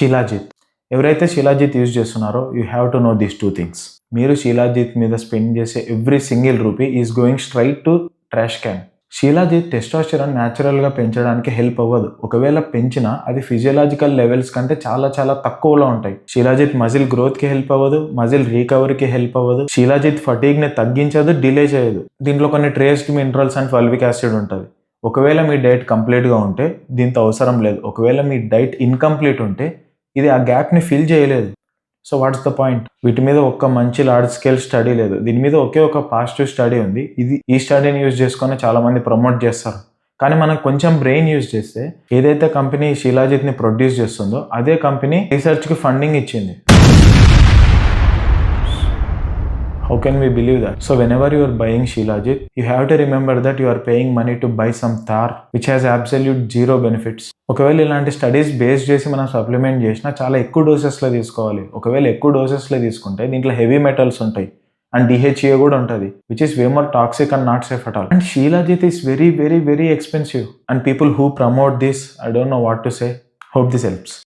షీలాజిత్. ఎవరైతే షీలాజిత్ యూజ్ చేస్తున్నారో you have to know these 2 things. మీరు షీలాజిత్ మీద స్పెండ్ చేసే every single rupee is going straight to trash can. Shilajit testosterone న్యాచురల్గా పెంచడానికి హెల్ప్ అవ్వదు. ఒకవేళ పెంచినా అది ఫిజియలాజికల్ లెవెల్స్ కంటే చాలా చాలా తక్కువలో ఉంటాయి. షీలాజిత్ మజిల్ గ్రోత్కి హెల్ప్ అవ్వదు, మజిల్ రికవరీకి హెల్ప్ అవ్వదు. షీలాజిత్ ఫటీగ్ని తగ్గించదు, డిలే చేయదు. దీంట్లో కొన్ని ట్రేస్డ్ మినరల్స్ అండ్ ఫాల్విక్ యాసిడ్ ఉంటుంది. ఒకవేళ మీ డైట్ కంప్లీట్గా ఉంటే దీంతో అవసరం లేదు. ఒకవేళ మీ డైట్ ఇన్కంప్లీట్ ఉంటే ఇది ఆ గ్యాప్ని ఫిల్ చేయలేదు. So what's the point? వీటి మీద ఒక్క మంచి లార్జ్ స్కేల్ స్టడీ లేదు. దీని మీద ఒకే ఒక పాజిటివ్ స్టడీ ఉంది. ఈ స్టడీని యూజ్ చేసుకొని చాలా మంది ప్రమోట్ చేస్తారు. కానీ మనం కొంచెం బ్రెయిన్ యూజ్ చేస్తే ఏదైతే కంపెనీ షీలాజిత్ని ప్రొడ్యూస్ చేస్తుందో అదే కంపెనీ రీసెర్చ్కి ఫండింగ్ ఇచ్చింది. How can we believe that? So whenever you are buying Shilajit, you have to remember that you are paying money to buy some tar which has absolute zero benefits. ఒకవేళ ఇలాంటి studies base చేసి మనం supplement చేసినా చాలా ఎక్కువ డోసెస్లో తీసుకోవాలి. ఒకవేళ ఎక్కువ డోసెస్లో తీసుకుంటే దీంట్లో హెవీ మెటల్స్ ఉంటాయి అండ్ DHA కూడా ఉంటుంది, which is way more toxic and not safe at all. And Shilajit is very very very expensive and people who promote this, I don't know what to say. Hope this helps.